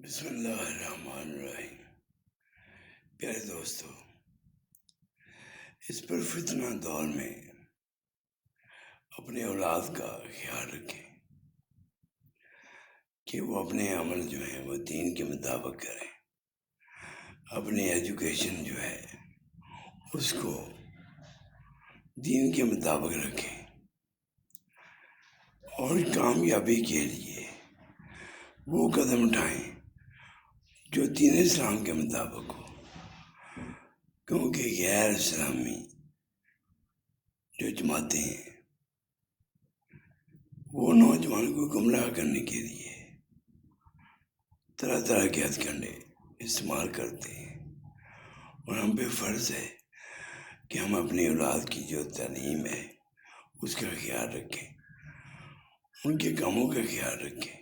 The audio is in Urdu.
بسم اللہ الرحمن الرحیم۔ پیارے دوستو، اس پر فتنہ دور میں اپنے اولاد کا خیال رکھیں کہ وہ اپنے عمل جو ہے وہ دین کے مطابق کریں، اپنی ایجوکیشن جو ہے اس کو دین کے مطابق رکھیں اور کامیابی کے لیے وہ قدم اٹھائیں جو دین اسلام کے مطابق ہو، کیونکہ غیر اسلامی جو جماعتیں ہیں وہ نوجوان کو گمراہ کرنے کے لیے طرح طرح کے ہتھ کنڈے استعمال کرتے ہیں، اور ہم پہ فرض ہے کہ ہم اپنی اولاد کی جو تعلیم ہے اس کا خیال رکھیں، ان کے کاموں کا خیال رکھیں،